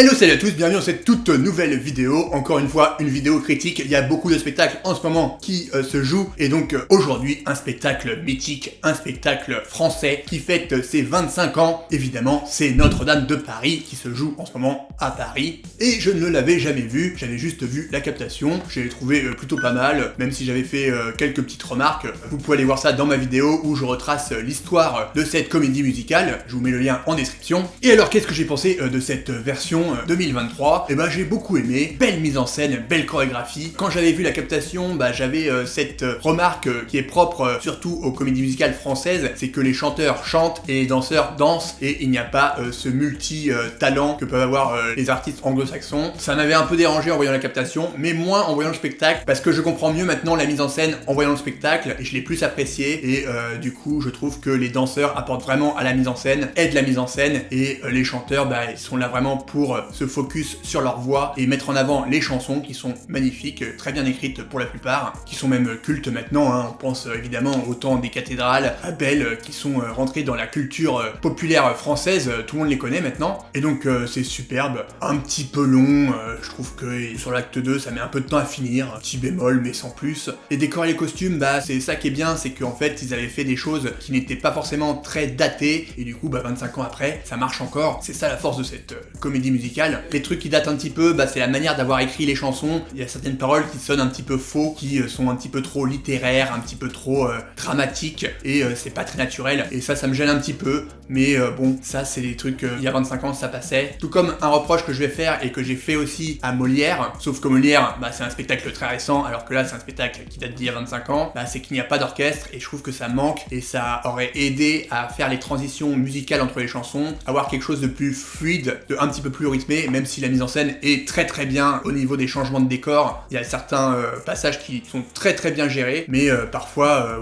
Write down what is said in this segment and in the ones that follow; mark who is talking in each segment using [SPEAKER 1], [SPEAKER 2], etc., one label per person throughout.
[SPEAKER 1] Hello, salut à tous, bienvenue dans cette toute nouvelle vidéo. Encore une fois, une vidéo critique. Il y a beaucoup de spectacles en ce moment qui se jouent. Et donc aujourd'hui, un spectacle mythique, un spectacle français qui fête ses 25 ans. Évidemment, c'est Notre-Dame de Paris qui se joue en ce moment à Paris. Et je ne l'avais jamais vu, j'avais juste vu la captation. Je l'ai trouvé plutôt pas mal, même si j'avais fait quelques petites remarques. Vous pouvez aller voir ça dans ma vidéo où je retrace l'histoire de cette comédie musicale. Je vous mets le lien en description. Et alors, qu'est-ce que j'ai pensé de cette version 2023, et j'ai beaucoup aimé, belle mise en scène, belle chorégraphie. Quand j'avais vu la captation, j'avais cette remarque qui est propre surtout aux comédies musicales françaises, c'est que les chanteurs chantent et les danseurs dansent, et il n'y a pas ce multi-talent que peuvent avoir les artistes anglo-saxons. Ça m'avait un peu dérangé en voyant la captation, mais moins en voyant le spectacle, parce que je comprends mieux maintenant la mise en scène en voyant le spectacle, et je l'ai plus apprécié, et du coup je trouve que les danseurs apportent vraiment à la mise en scène, aident la mise en scène, et les chanteurs, ils sont là vraiment pour se focus sur leur voix et mettre en avant les chansons qui sont magnifiques, très bien écrites pour la plupart, qui sont même cultes maintenant, hein. On pense évidemment au temps des cathédrales, à Belle, qui sont rentrées dans la culture populaire française, tout le monde les connaît maintenant, et donc c'est superbe, un petit peu long, je trouve que sur l'acte 2 ça met un peu de temps à finir, un petit bémol mais sans plus. Les décors et les costumes, c'est ça qui est bien, c'est qu'en fait ils avaient fait des choses qui n'étaient pas forcément très datées, et du coup 25 ans après, ça marche encore, c'est ça la force de cette comédie musicale. Les trucs qui datent un petit peu, c'est la manière d'avoir écrit les chansons. Il y a certaines paroles qui sonnent un petit peu faux, qui sont un petit peu trop littéraires, un petit peu trop dramatiques, et c'est pas très naturel, et ça me gêne un petit peu, mais bon, ça c'est des trucs, il y a 25 ans ça passait. Tout comme un reproche que je vais faire, et que j'ai fait aussi à Molière, sauf que Molière, c'est un spectacle très récent, alors que là c'est un spectacle qui date d'il y a 25 ans, c'est qu'il n'y a pas d'orchestre, et je trouve que ça manque, et ça aurait aidé à faire les transitions musicales entre les chansons, avoir quelque chose de plus fluide, de un petit peu plus rythmé, même si la mise en scène est très très bien au niveau des changements de décor. Il y a certains passages qui sont très très bien gérés, mais parfois,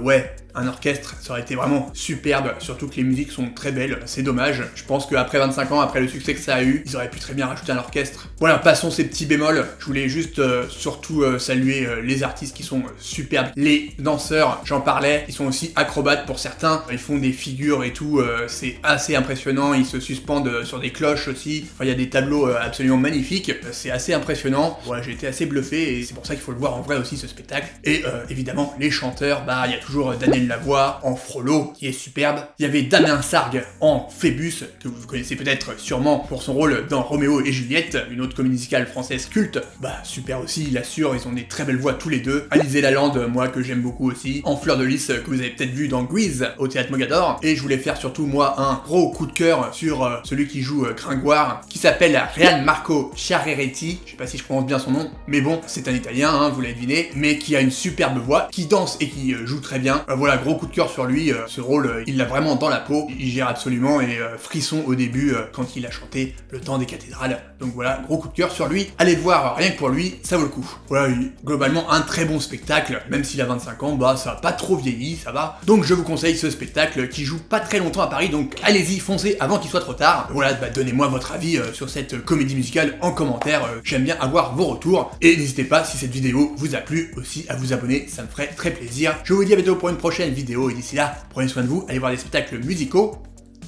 [SPEAKER 1] un orchestre, ça aurait été vraiment superbe, surtout que les musiques sont très belles, c'est dommage. Je pense qu'après 25 ans, après le succès que ça a eu, ils auraient pu très bien rajouter un orchestre. Voilà, passons ces petits bémols. Je voulais juste surtout saluer les artistes qui sont superbes. Les danseurs, j'en parlais, ils sont aussi acrobates pour certains, ils font des figures et tout, c'est assez impressionnant, ils se suspendent sur des cloches aussi, il y a des tableaux absolument magnifiques, c'est assez impressionnant. Voilà, j'ai été assez bluffé, et c'est pour ça qu'il faut le voir en vrai aussi, ce spectacle. Et évidemment, les chanteurs, il y a toujours Daniel Lavoie en Frollo, qui est superbe. Il y avait Damien Sargue en Phébus, que vous connaissez peut-être sûrement pour son rôle dans Roméo et Juliette, une autre comédie musicale française culte. Super aussi, il assure, ils ont des très belles voix tous les deux. Alizé Lalande, moi que j'aime beaucoup aussi, en Fleur de Lys, que vous avez peut-être vu dans Grease, au Théâtre Mogador. Et je voulais faire surtout, moi, un gros coup de cœur sur celui qui joue Gringoire, qui s'appelle Real Marco Chiareretti, je sais pas si je prononce bien son nom, mais bon, c'est un italien, vous l'avez deviné, mais qui a une superbe voix, qui danse et qui joue très bien. Voilà, gros coup de cœur sur lui, ce rôle, il l'a vraiment dans la peau, il gère absolument, et frisson au début quand il a chanté Le Temps des cathédrales. Donc voilà, gros coup de cœur sur lui, allez le voir, rien que pour lui, ça vaut le coup. Voilà, globalement un très bon spectacle, même s'il a 25 ans, ça a pas trop vieilli, ça va. Donc je vous conseille ce spectacle qui joue pas très longtemps à Paris, donc allez-y, foncez avant qu'il soit trop tard. Voilà, donnez-moi votre avis sur cette comédie musicale en commentaire, j'aime bien avoir vos retours, et n'hésitez pas, si cette vidéo vous a plu, aussi à vous abonner, ça me ferait très plaisir. Je vous dis à bientôt pour une prochaine vidéo, et d'ici là, prenez soin de vous, allez voir des spectacles musicaux.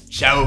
[SPEAKER 1] Ciao!